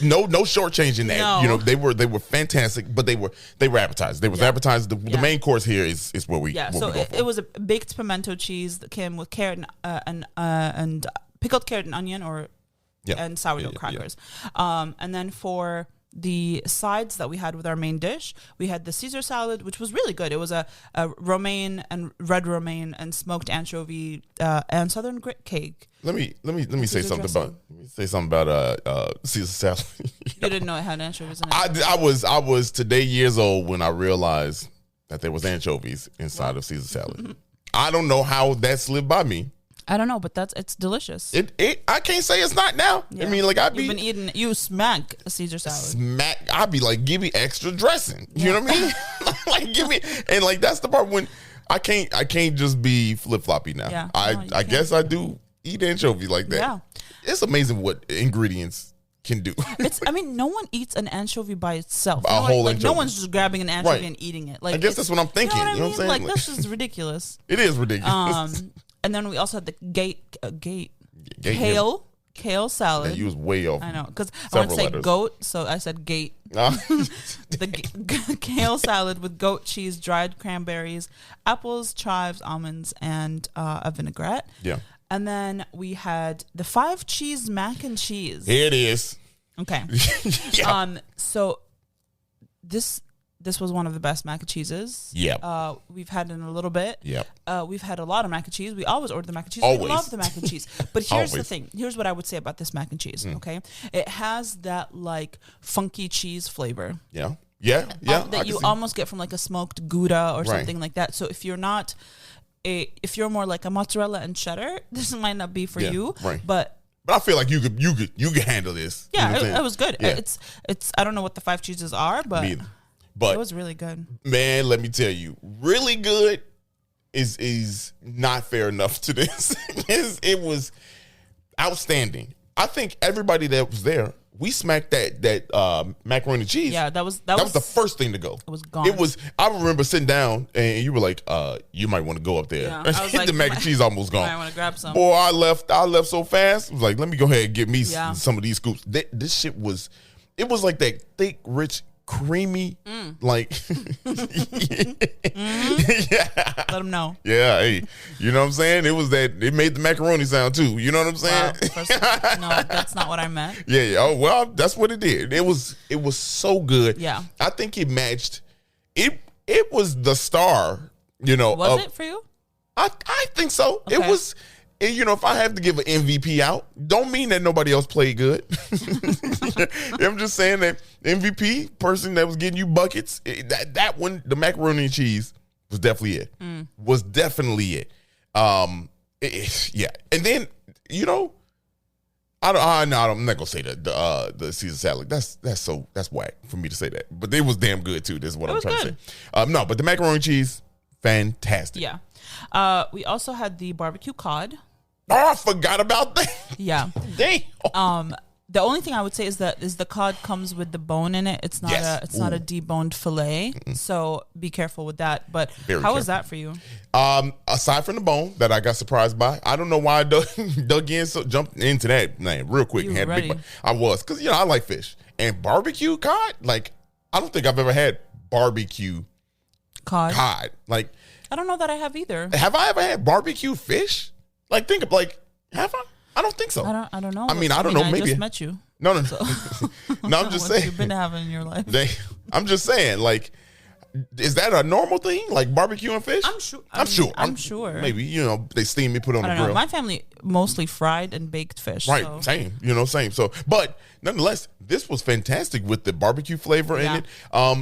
No shortchanging that. No. You know, they were fantastic, but they were appetized. They was appetized. The Yeah. main course here is where we Yeah, what so we go for. it was a baked pimento cheese that came with carrot and pickled carrot and onion and sourdough Yeah. crackers. And then for the sides that we had with our main dish, we had the Caesar salad, which was really good. It was a romaine and red romaine and smoked anchovy and southern grit cake. Let me say Caesar something dressing. about Caesar salad. You didn't know it had anchovies in it. I was today years old when I realized that there was anchovies inside of Caesar salad. I don't know how that slipped by me. I don't know, but it's delicious. I can't say it's not now. Yeah. I mean, like You've been eating. You smack a Caesar salad. I'd be like, give me extra dressing. You know what I mean? Like, give me, and like that's the part when I can't just be flip floppy now. Yeah. I No, you guess I do eat anchovies like that. Yeah. It's amazing what ingredients can do. No one eats an anchovy by itself. A whole No anchovy. one's just grabbing an anchovy Right. and eating it. Like I guess it's- that's what I'm thinking. You know what, You know what I'm saying? Like Like- that's just ridiculous. It is ridiculous. And then we also had the Gate, kale salad. you was way off. I know because I want to say letters. goat, so I said gate. Nah. The kale salad with goat cheese, dried cranberries, apples, chives, almonds, and a vinaigrette. Yeah. And then we had the 5 cheese mac and cheese. Here it is. Okay. Yeah. So this was one of the best mac and cheeses. Yep. We've had it in a little bit. Yep. We've had a lot of mac and cheese. We always order the mac and cheese. Always. We love the mac and cheese. But here's the Always. thing. Here's what I would say about this mac and cheese. Okay, it has that like funky cheese flavor. Yeah. Yeah. Yeah. That you almost get from like a smoked Gouda or Right. something like that. So if you're not if you're more like a mozzarella and cheddar, this might not be for you. Right. But I feel like you could handle this. You know yeah, what I'm saying? it was good. Yeah. It's I don't know what the 5 cheeses are, but Me either. But it was really good. man, let me tell you, really good is not fair enough to this. It was outstanding. I think everybody that was there, we smacked that macaroni and cheese. Yeah, that was the first thing to go. It was gone. It was. I remember sitting down and you were like, "You might want to go up there." Yeah, I was like, the mac and cheese almost gone. I want to grab some. Boy, I left so fast. I was like, "Let me go ahead and get me Yeah. some of these scoops." This shit was. It was like that thick, rich, creamy, like. Yeah. Let them know. Yeah, hey, you know what I'm saying? It was that. It made the macaroni sound too. You know what I'm saying? No, that's not what I meant. Yeah. Oh well, that's what it did. It was so good. Yeah. I think it matched. It was the star. You know, Was it for you? I think so. It Okay. was. And, you know, if I have to give an MVP out, don't mean that nobody else played good. I'm just saying that MVP person that was getting you buckets, that one, the macaroni and cheese was definitely it. Was definitely it. Yeah. And then, you know, I'm not gonna say the Caesar salad. That's whack for me to say that. But it was damn good too. This is what I'm was trying good. to say. No, but the macaroni and cheese, fantastic. Yeah. We also had the barbecue cod. Oh, I forgot about that. Yeah. Damn. The only thing I would say is the cod comes with the bone in it. It's not Yes. not a deboned fillet. So be careful with that. But Very how was careful. that for you? Aside from the bone that I got surprised by, I don't know why I dug in, so jumped into that man real quick. You and were had a big ready. bite. I was, because, you know, I like fish. And barbecue cod, like, I don't think I've ever had barbecue Cod. cod. Like, I don't know that I have either. have I ever had barbecue fish? Like, think of, like, have I? I don't think so. I don't know. I mean, I don't know, I maybe- just met you. No. No, I'm just What saying. you've been having in your life. I'm just saying, like, is that a normal thing? Like barbecue and fish? I'm sure. I'm sure. Maybe, you know, they steam me, put it on I the don't know. grill. My family mostly fried and baked fish. Right, so- same, you know, same. So, but nonetheless, this was fantastic with the barbecue flavor Yeah. in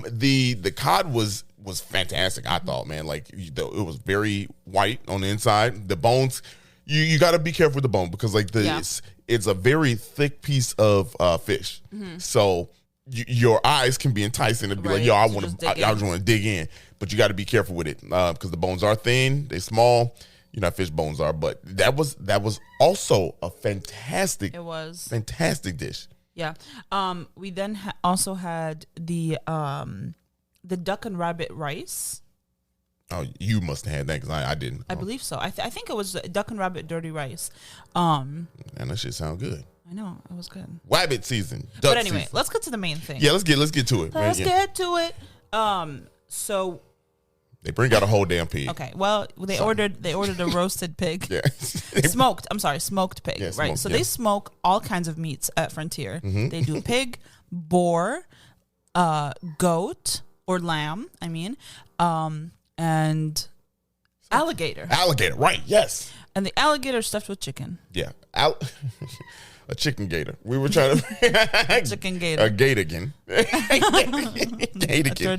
it. The cod was fantastic. I thought, man, like it was very white on the inside. The bones, you got to be careful with the bone because like Yeah. it's a very thick piece of fish. So your eyes can be enticing to be like, Right, yo, I so want just to, dig I in. just want to dig in, but you got to be careful with it because the bones are thin, they're small. You know how fish bones are, but that was also a fantastic It was. fantastic dish. Yeah. We then also had the duck and rabbit rice. Oh, you must have had that because I didn't. I believe so. I think it was duck and rabbit dirty rice. Man, that shit sound good. I know it was good. Wabbit season. Duck But anyway, season. let's get to the main thing. Yeah, let's get to it. man. Let's Yeah. get to it. So They bring out a whole damn pig. okay. Well, they ordered a roasted pig. Yeah. Smoked. I'm sorry, smoked pig. Yeah, right. smoked, So yeah. they smoke all kinds of meats at Frontier. Mm-hmm. They do pig, boar, goat or lamb. I mean, and alligator. Alligator, right? Yes. And the alligator stuffed with chicken. Yeah. A chicken gator. We were trying to Chicken gator. A gatorkin. Gatorkin.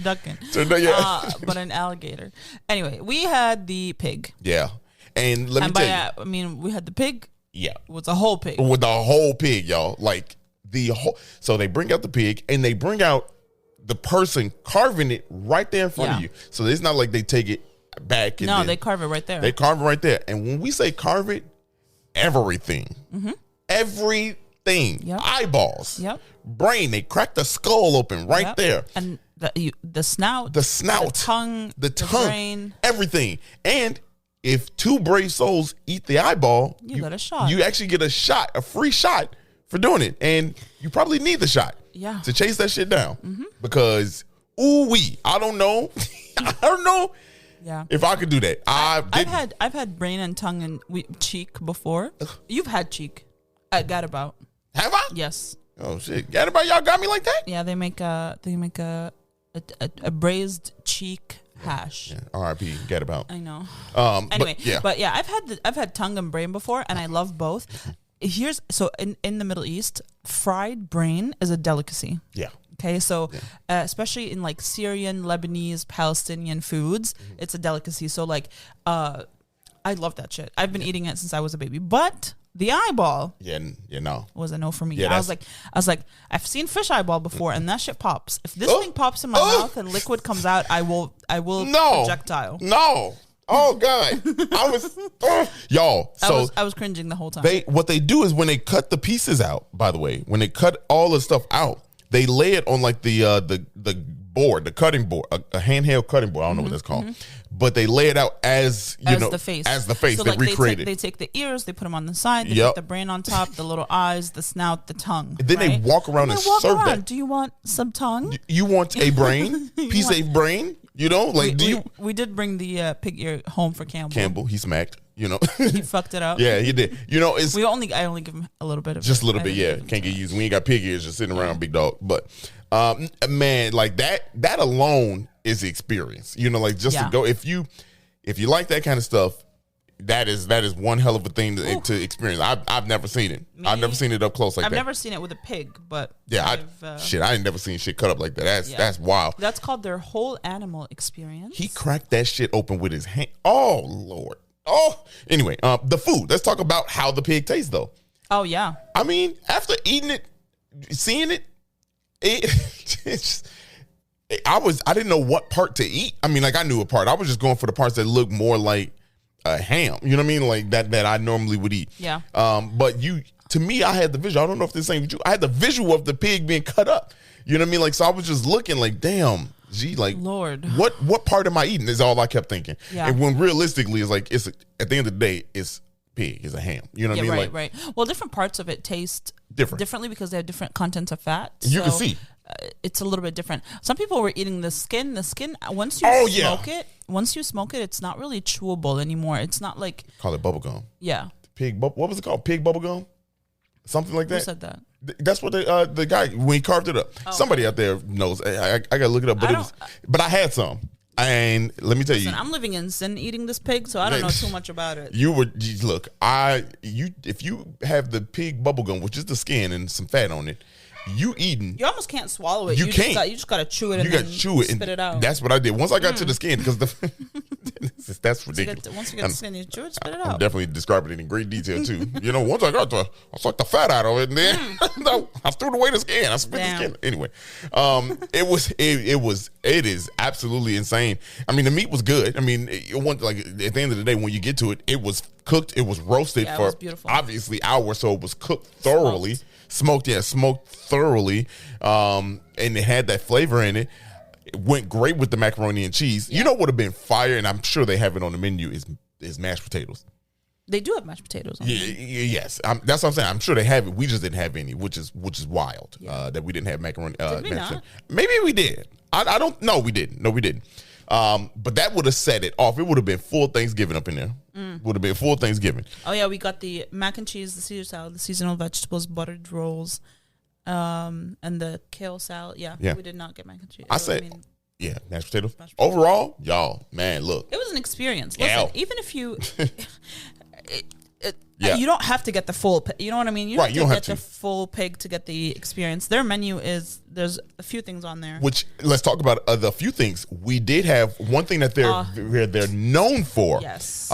Turducken. Yeah. But an alligator. Anyway, we had the pig. Yeah. And let me And tell by you. that, I mean, we had the pig. Yeah. It was a whole pig. With the whole pig, y'all. Like the whole. So they bring out the pig and they bring out the person carving it right there in front of Yeah. you. So it's not like they take it back. And No, then they carve it right there. They carve it right there. And when we say carve it, everything. Everything. Yep. Eyeballs. Yep. Brain. They crack the skull open right Yep. there. And the snout. The snout. The tongue. Brain. Everything. And if two brave souls eat the eyeball, You get a shot. You actually get a shot, a free shot for doing it. And you probably need the shot. Yeah. To chase that shit down. Because, I don't know. I don't know Yeah. if I could do that. I've had brain and tongue and cheek before. You've had cheek at Gadabout. Have I? Yes. Oh shit! Got about y'all got me like that? Yeah, they make a a braised cheek hash. Yeah, R.I.P. Get about. I know. Anyway, but yeah, I've had tongue and brain before, and I love both. Here's so in the Middle East, fried brain is a delicacy. Yeah. Okay, so especially in like Syrian, Lebanese, Palestinian foods, it's a delicacy. So like, I love that shit. I've been eating it since I was a baby. But the eyeball, no, was a no for me. Yeah, I was like, I've seen fish eyeball before, and that shit pops. If this thing pops in my mouth and liquid comes out, I will projectile. No. Oh God, I was y'all. So I was cringing the whole time. What they do is when they cut the pieces out. By the way, when they cut all the stuff out, they lay it on like the board, the cutting board, a handheld cutting board. I don't know what that's called, but they lay it out as the face. So they like recreate it. They take the ears, they put them on the side, they Yep. put the brain on top, the little eyes, the snout, the tongue. And then they walk around and serve that. Do you want some tongue? You want a brain, piece of brain? You know, like we did bring the pig ear home for Campbell. Campbell, he smacked. You know, He fucked it up. yeah, he did. You know, it's I only give him a little bit of just a little I bit. didn't Yeah, give him can't too get much. used. We ain't got pig ears just sitting around, big dog. But man, like that alone is the experience. You know, like just to go if you like that kind of stuff. That is one hell of a thing to experience. I've never seen it. I've never seen it up close like that. I've never seen it with a pig, but Yeah, I ain't never seen shit cut up like that. That's wild. That's called their whole animal experience. He cracked that shit open with his hand. Oh Lord. Oh, anyway, the food. Let's talk about how the pig tastes, though. Oh yeah. I mean, after eating it, seeing it, I didn't know what part to eat. I mean, like I knew a part. I was just going for the parts that looked more like a ham. You know what I mean? Like that I normally would eat. Yeah. But to me, I had the visual. I don't know if this same with you. I had the visual of the pig being cut up. You know what I mean? Like, so I was just looking like, damn, gee, like, Lord, what part am I eating? Is all I kept thinking. Yeah. And when realistically, it's like, at the end of the day, it's pig, it's a ham. You know what I mean? Right, like, right. Well, different parts of it taste differently because they have different contents of fat. You can see. It's a little bit different. Some people were eating the skin. The skin, once you smoke it, it's not really chewable anymore. It's not like call it bubble gum. Yeah. What was it called? Pig bubble gum? Something like that. Who said that? That's what the guy when he carved it up. Oh, somebody out there knows. I gotta look it up, but I had some, and let me tell you, I'm living in sin eating this pig, so I don't know too much about it. If you have the pig bubble gum, which is the skin and some fat on it. You almost can't swallow it. You can't. You just gotta chew it. You gotta chew it and spit it out. That's what I did. Once I got to the skin, because that's ridiculous. Once you get the skin, you chew it, spit it out. I'm definitely describing it in great detail too. You know, once I sucked the fat out of it, and then I threw away the skin. I spit the skin. Anyway, it is absolutely insane. I mean, the meat was good. I mean, at the end of the day, when you get to it, it was cooked. It was roasted for obviously hours, so it was cooked thoroughly. Smoked thoroughly, and it had that flavor in it. It went great with the macaroni and cheese. Yeah. You know what would have been fire, and I'm sure they have it on the menu, is mashed potatoes. They do have mashed potatoes. Yes. That's what I'm saying. I'm sure they have it. We just didn't have any, which is wild that we didn't have macaroni. Did we not? Maybe we did. I don't know. We didn't. No, we didn't. But that would have set it off. It would have been full Thanksgiving up in there. Would have been full Thanksgiving. Oh yeah, we got the mac and cheese, the Caesar salad, the seasonal vegetables, buttered rolls, and the kale salad. Yeah. We did not get mac and cheese. Mashed potatoes. Overall, y'all, man, look. It was an experience. Listen, even if you... You don't have to get the full pig. You know what I mean? You don't have to get the full pig to get the experience. Their menu there's a few things on there. Which, let's talk about the few things. We did have one thing that they're known for. Yes.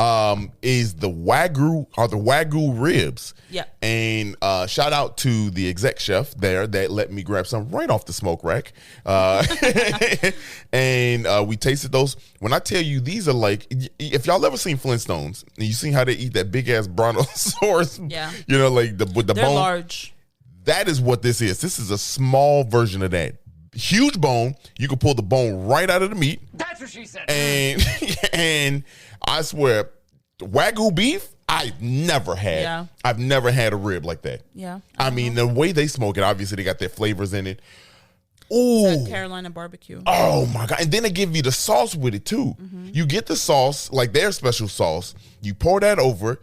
Is the Wagyu ribs. Yeah. And shout out to the exec chef there that let me grab some right off the smoke rack. And we tasted those. When I tell you, these are like, if y'all ever seen Flintstones and you seen how they eat that big ass brontosaurus, you know, like with the They're bone. large. That is what this is. This is a small version of that. Huge bone. You can pull the bone right out of the meat. That's what she said. And I swear, Wagyu beef, I've never had a rib like that. Yeah. I mean, the way they smoke it, obviously they got their flavors in it. Ooh. It's Carolina barbecue. Oh my God. And then they give you the sauce with it too. Mm-hmm. You get the sauce, like their special sauce. You pour that over.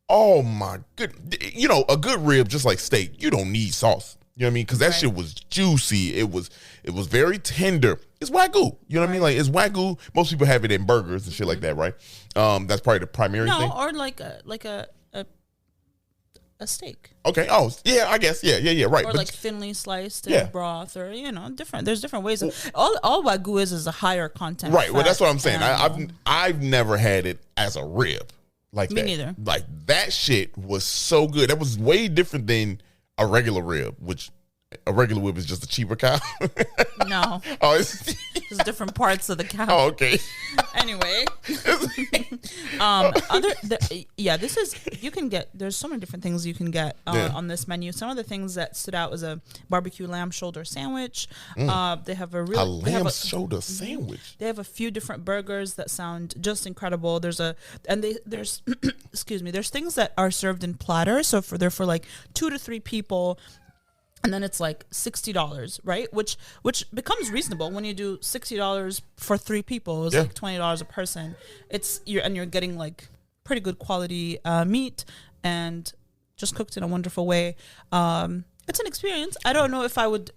Oh my good. You know, a good rib, just like steak, you don't need sauce. You know what I mean? Because that shit was juicy. It was very tender. It's Wagyu. You know what I mean? Like, it's Wagyu. Most people have it in burgers and shit like that, right? That's probably the primary thing. No, or like a steak. Okay. Oh, yeah, I guess. Yeah, right. Or But like thinly sliced in Yeah. broth, or different. There's different ways. All Wagyu is a higher content. right. Well, that's fat what I'm saying. animal. I've never had it as a rib like Me that. neither. Like, that shit was so good. That was way different than a regular rib, which a regular rib is just a cheaper cow. No, Oh, it's there's different parts of the cow. oh, okay. Anyway, this is, you can get, there's so many different things you can get on this menu. Some of the things that stood out was a barbecue lamb shoulder sandwich. They have A lamb shoulder sandwich. They have a few different burgers that sound just incredible. There's excuse me, there's things that are served in platters, so they're for like 2 to 3 people. And then it's like $60, right? Which becomes reasonable when you do $60 for 3 people. It's like $20 a person. You're getting like pretty good quality meat and just cooked in a wonderful way. It's an experience. I don't know if I would,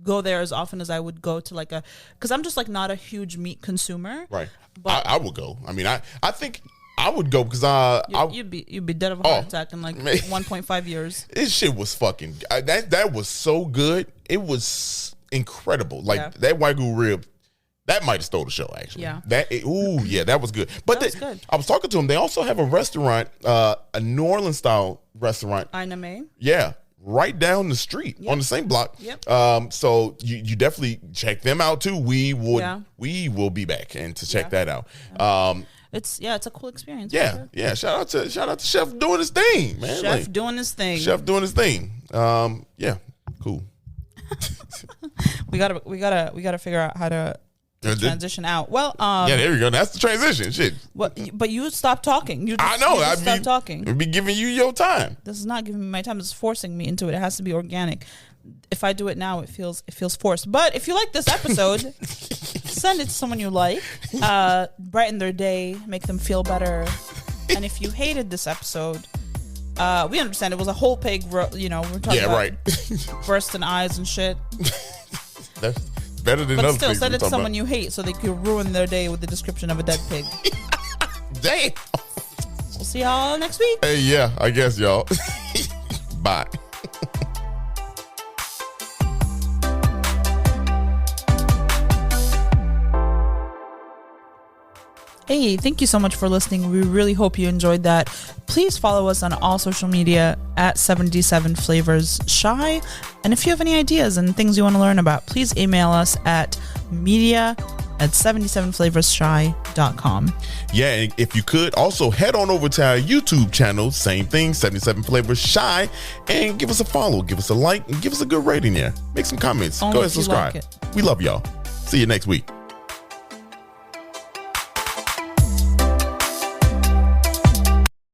go there as often as I would go to like because I'm just like not a huge meat consumer. Right. But I would go. I mean, I think I would go because you'd be dead of a heart attack in like 1.5 years. This shit was fucking that was so good. It was incredible. Like that Wagyu rib, that might have stole the show actually. Yeah. That was good. But That was good. I was talking to them. They also have a restaurant, a New Orleans style restaurant. Iname. Yeah. Right down the street on the same block. Yep. So you definitely check them out too. We will be back and to check that out. It's a cool experience. Yeah, for sure. yeah. Shout out to Chef doing his thing, man. Chef doing his thing. Chef doing his thing. Yeah, cool. We gotta figure out how to transition out. Well, yeah, there we go. That's the transition. Shit. But you stop talking. I know. I'd stop talking. I'd be giving you your time. This is not giving me my time. It's forcing me into it. It has to be organic. If I do it now, it feels forced. But if you like this episode, send it to someone you like. Brighten their day, make them feel better. And if you hated this episode, we understand it was a whole pig. We're talking about bursting eyes and shit. That's better than. But still, send it to someone you hate so they could ruin their day with the description of a dead pig. Damn. We'll see y'all next week. Hey, yeah, I guess y'all. Bye. Hey, thank you so much for listening. We really hope you enjoyed that. Please follow us on all social media at 77 Flavors Shy. And if you have any ideas and things you want to learn about, please email us at media@77flavorsshy.com. Yeah, and if you could also head on over to our YouTube channel, same thing, 77 Flavors Shy, and give us a follow, give us a like, and give us a good rating there. Make some comments. Only Go ahead and if you subscribe. like it. We love y'all. See you next week.